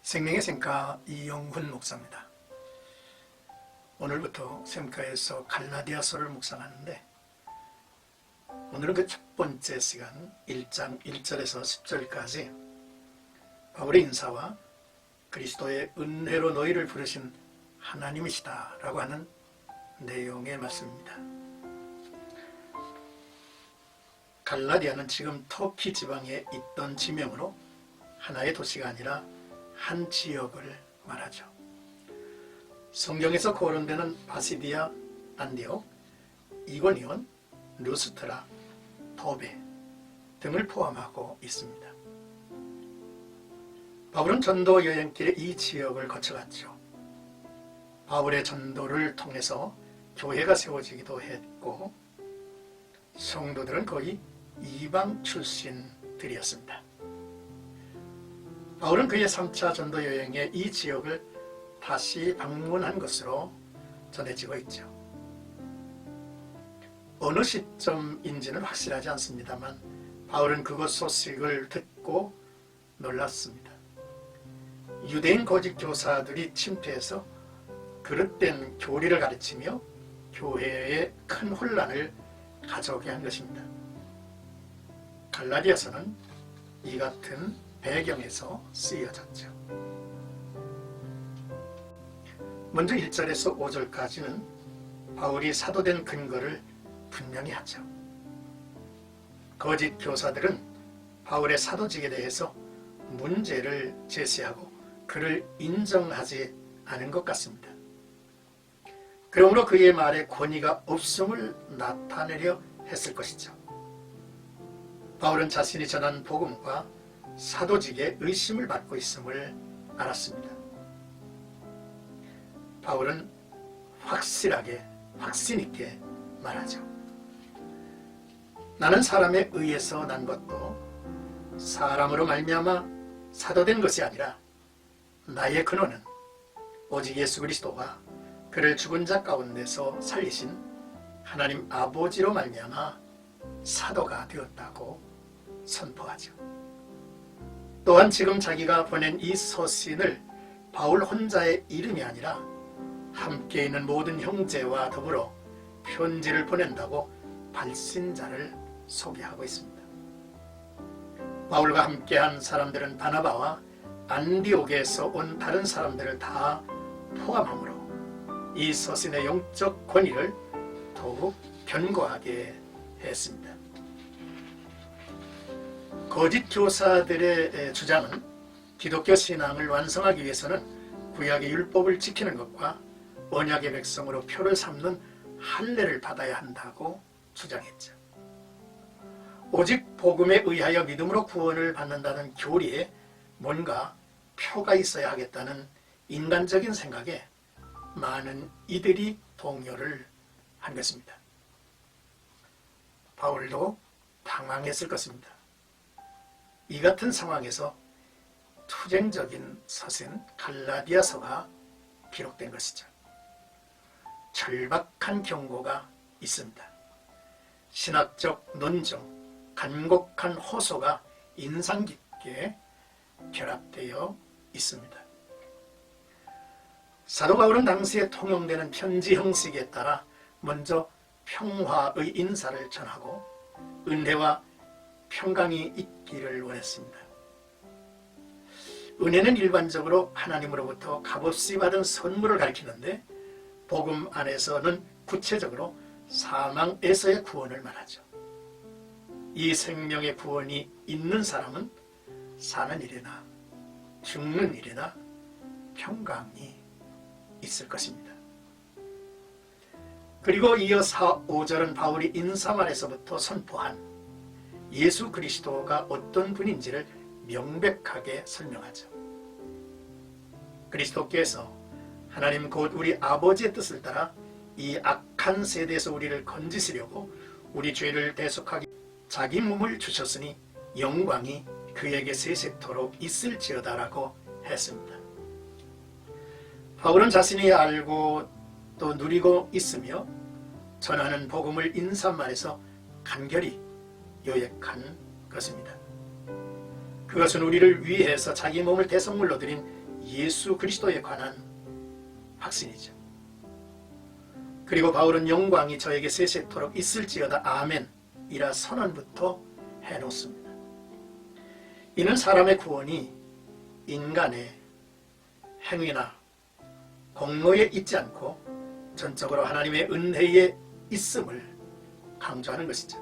생명의 샘가 이영훈 목사입니다. 오늘부터 샘가에서 갈라디아서를 묵상하는데 오늘은 그 첫 번째 시간 1장 1절에서 10절까지 바울의 인사와 그리스도의 은혜로 너희를 부르신 하나님이시다 라고 하는 내용의 말씀입니다. 갈라디아는 지금 터키 지방에 있던 지명으로 하나의 도시가 아니라 한 지역을 말하죠. 성경에서 거론되는 바시디아, 안디옥, 이고니온, 루스트라, 더베 등을 포함하고 있습니다. 바울은 전도 여행길에 이 지역을 거쳐갔죠. 바울의 전도를 통해서 교회가 세워지기도 했고 성도들은 거의 이방 출신들이었습니다. 바울은 그의 3차 전도 여행에 이 지역을 다시 방문한 것으로 전해지고 있죠. 어느 시점인지는 확실하지 않습니다만 바울은 그곳 소식을 듣고 놀랐습니다. 유대인 거짓 교사들이 침투해서 그릇된 교리를 가르치며 교회에 큰 혼란을 가져오게 한 것입니다. 갈라디아서는 이 같은 배경에서 쓰여졌죠. 먼저 1절에서 5절까지는 바울이 사도된 근거를 분명히 하죠. 거짓 교사들은 바울의 사도직에 대해서 문제를 제시하고 그를 인정하지 않은 것 같습니다. 그러므로 그의 말에 권위가 없음을 나타내려 했을 것이죠. 바울은 자신이 전한 복음과 사도직에 의심을 받고 있음을 알았습니다. 바울은 확실하게 확신 있게 말하죠. 나는 사람에 의해서 난 것도 사람으로 말미암아 사도된 것이 아니라 나의 근원은 오직 예수 그리스도와 그를 죽은 자 가운데서 살리신 하나님 아버지로 말미암아 사도가 되었다고 선포하죠. 또한 지금 자기가 보낸 이 서신을 바울 혼자의 이름이 아니라 함께 있는 모든 형제와 더불어 편지를 보낸다고 발신자를 소개하고 있습니다. 바울과 함께한 사람들은 바나바와 안디옥에서 온 다른 사람들을 다 포함하므로 이 서신의 영적 권위를 더욱 견고하게 했습니다. 거짓 교사들의 주장은 기독교 신앙을 완성하기 위해서는 구약의 율법을 지키는 것과 언약의 백성으로 표를 삼는 할례를 받아야 한다고 주장했죠. 오직 복음에 의하여 믿음으로 구원을 받는다는 교리에 뭔가 표가 있어야 하겠다는 인간적인 생각에 많은 이들이 동요를 한 것입니다. 바울도 당황했을 것입니다. 이 같은 상황에서 투쟁적인 서신 갈라디아서가 기록된 것이죠. 절박한 경고가 있습니다. 신학적 논증, 간곡한 호소가 인상 깊게 결합되어 있습니다. 사도 바울은 당시에 통용되는 편지 형식에 따라 먼저 평화의 인사를 전하고 은혜와 평강이 있기를 원했습니다. 은혜는 일반적으로 하나님으로부터 값없이 받은 선물을 가리키는데 복음 안에서는 구체적으로 사망에서의 구원을 말하죠. 이 생명의 구원이 있는 사람은 사는 일이나 죽는 일이나 평강이 있을 것입니다. 그리고 이어 4, 5절은 바울이 인사말에서부터 선포한 예수 그리스도가 어떤 분인지를 명백하게 설명하죠. 그리스도께서 하나님 곧 우리 아버지의 뜻을 따라 이 악한 세대에서 우리를 건지시려고 우리 죄를 대속하기 자기 몸을 주셨으니 영광이 그에게 세세토록 있을지어다라고 했습니다. 바울은 자신이 알고 또 누리고 있으며 전하는 복음을 인사말에서 간결히 요약한 것입니다. 그것은 우리를 위해서 자기 몸을 대성물로 드린 예수 그리스도에 관한 확신이죠. 그리고 바울은 영광이 저에게 세세토록 있을지어다 아멘 이라 선언부터 해놓습니다. 이는 사람의 구원이 인간의 행위나 공로에 있지 않고 전적으로 하나님의 은혜에 있음을 강조하는 것이죠.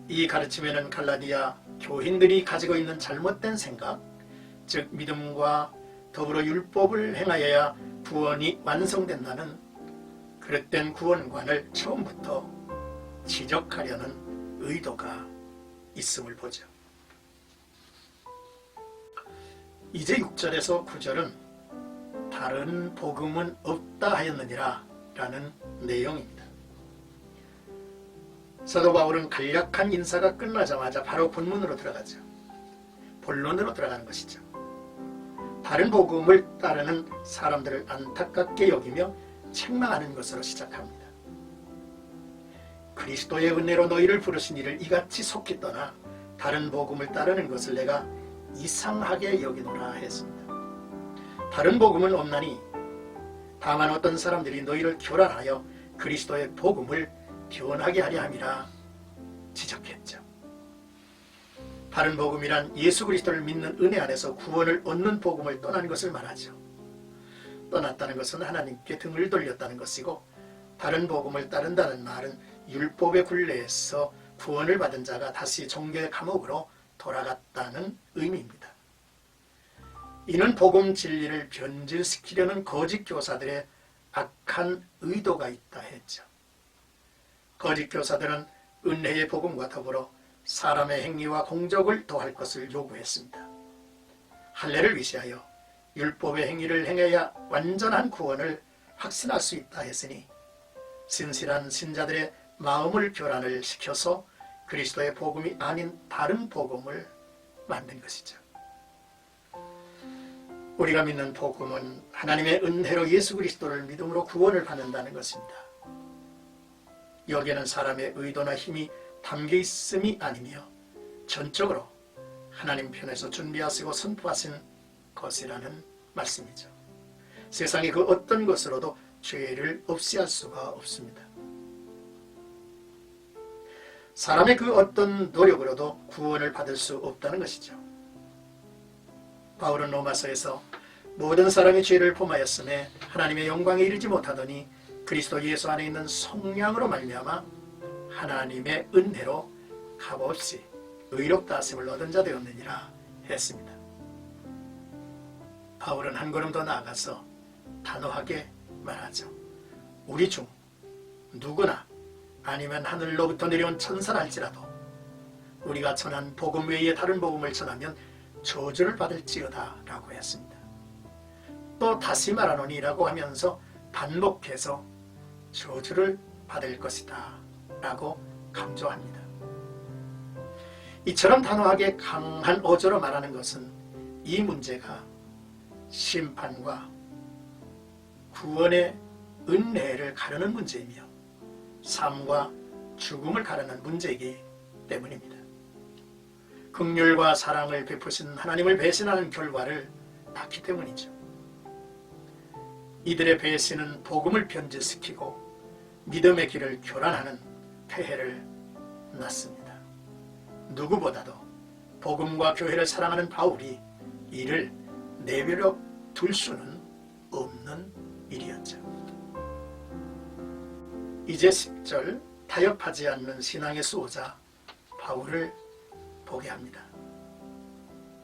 이 가르침에는 갈라디아 교인들이 가지고 있는 잘못된 생각, 즉 믿음과 더불어 율법을 행하여야 구원이 완성된다는 그릇된 구원관을 처음부터 지적하려는 의도가 있음을 보죠. 이제 6절에서 9절은 다른 복음은 없다 하였느니라 라는 내용입니다. 사도 바울은 간략한 인사가 끝나자마자 바로 본문으로 들어가죠. 본론으로 들어가는 것이죠. 다른 복음을 따르는 사람들을 안타깝게 여기며 책망하는 것으로 시작합니다. 그리스도의 은혜로 너희를 부르신 이를 이같이 속히 떠나 다른 복음을 따르는 것을 내가 이상하게 여기노라 했습니다. 다른 복음은 없나니 다만 어떤 사람들이 너희를 교란하여 그리스도의 복음을 변하게 하려 함이라 지적했죠. 다른 복음이란 예수 그리스도를 믿는 은혜 안에서 구원을 얻는 복음을 떠난 것을 말하죠. 떠났다는 것은 하나님께 등을 돌렸다는 것이고, 다른 복음을 따른다는 말은 율법의 굴레에서 구원을 받은 자가 다시 종교의 감옥으로 돌아갔다는 의미입니다. 이는 복음 진리를 변질시키려는 거짓 교사들의 악한 의도가 있다 했죠. 거짓 교사들은 은혜의 복음과 더불어 사람의 행위와 공적을 더할 것을 요구했습니다. 할례를 위시하여 율법의 행위를 행해야 완전한 구원을 확신할 수 있다 했으니 신실한 신자들의 마음을 교란을 시켜서 그리스도의 복음이 아닌 다른 복음을 만든 것이죠. 우리가 믿는 복음은 하나님의 은혜로 예수 그리스도를 믿음으로 구원을 받는다는 것입니다. 여기에는 사람의 의도나 힘이 담겨 있음이 아니며 전적으로 하나님 편에서 준비하시고 선포하신 것이라는 말씀이죠. 세상의 그 어떤 것으로도 죄를 없이 할 수가 없습니다. 사람의 그 어떤 노력으로도 구원을 받을 수 없다는 것이죠. 바울은 로마서에서 모든 사람이 죄를 범하였음에 하나님의 영광에 이르지 못하더니 그리스도 예수 안에 있는 성령으로 말미암아 하나님의 은혜로 값없이 의롭다 하심을 얻은 자 되었느니라 했습니다. 바울은 한 걸음 더 나아가서 단호하게 말하죠. 우리 중 누구나 아니면 하늘로부터 내려온 천사랄지라도 우리가 전한 복음 외에 다른 복음을 전하면 저주를 받을지어다 라고 했습니다. 또 다시 말하노니 라고 하면서 반복해서 저주를 받을 것이다 라고 강조합니다. 이처럼 단호하게 강한 어조로 말하는 것은 이 문제가 심판과 구원의 은혜를 가르는 문제이며 삶과 죽음을 가르는 문제이기 때문입니다. 긍휼과 사랑을 베푸신 하나님을 배신하는 결과를 낳기 때문이죠. 이들의 배신은 복음을 변질시키고 믿음의 길을 교란하는 폐해를 낳습니다. 누구보다도 복음과 교회를 사랑하는 바울이 이를 내버려 둘 수는 없는 일이었죠. 이제 10절 타협하지 않는 신앙의 수호자 바울을 보게 합니다.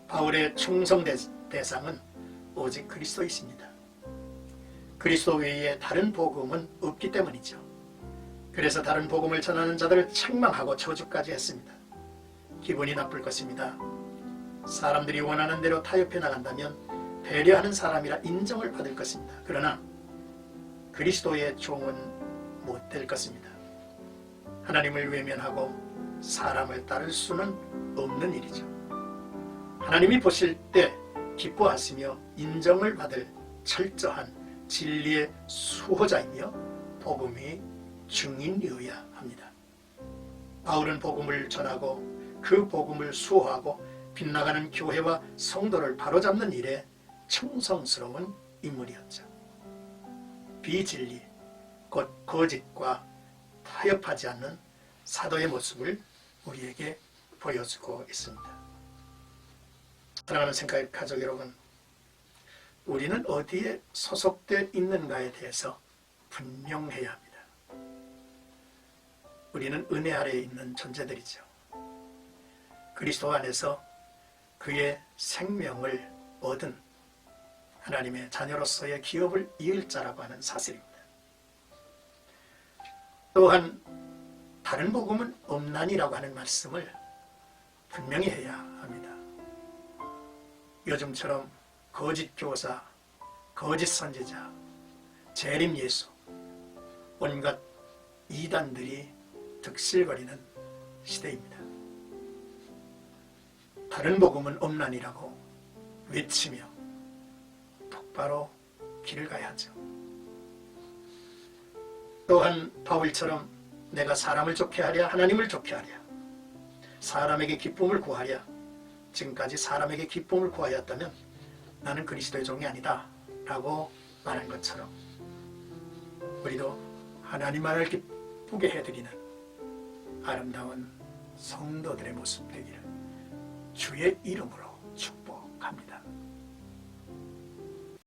바울의 충성 대상은 오직 그리스도이십니다. 그리스도 외에 다른 복음은 없기 때문이죠. 그래서 다른 복음을 전하는 자들을 책망하고 저주까지 했습니다. 기분이 나쁠 것입니다. 사람들이 원하는 대로 타협해 나간다면 배려하는 사람이라 인정을 받을 것입니다. 그러나 그리스도의 종은 못 될 것입니다. 하나님을 외면하고 사람을 따를 수는 없는 일이죠. 하나님이 보실 때 기뻐하시며 인정을 받을 철저한 진리의 수호자이며 복음이 증인이어야 합니다. 바울은 복음을 전하고 그 복음을 수호하고 빗나가는 교회와 성도를 바로잡는 일에 충성스러운 인물이었죠. 비진리, 곧 거짓과 타협하지 않는 사도의 모습을 우리에게 보여주고 있습니다. 사랑하는 생각의 가족 여러분, 우리는 어디에 소속되어 있는가에 대해서 분명해야 합니다. 우리는 은혜 아래에 있는 존재들이죠. 그리스도 안에서 그의 생명을 얻은 하나님의 자녀로서의 기업을 이을 자라고 하는 사실입니다. 또한 다른 복음은 없나니라고 하는 말씀을 분명히 해야 합니다. 요즘처럼 거짓 교사, 거짓 선지자, 재림 예수, 온갖 이단들이 득실거리는 시대입니다. 다른 복음은 없나니라고 외치며 똑바로 길을 가야 하죠. 또한 바울처럼 내가 사람을 좋게 하랴 하나님을 좋게 하랴, 사람에게 기쁨을 구하랴, 지금까지 사람에게 기쁨을 구하였다면 나는 그리스도의 종이 아니다 라고 말한 것처럼 우리도 하나님만을 기쁘게 해드리는 아름다운 성도들의 모습 되기를 주의 이름으로 축복합니다.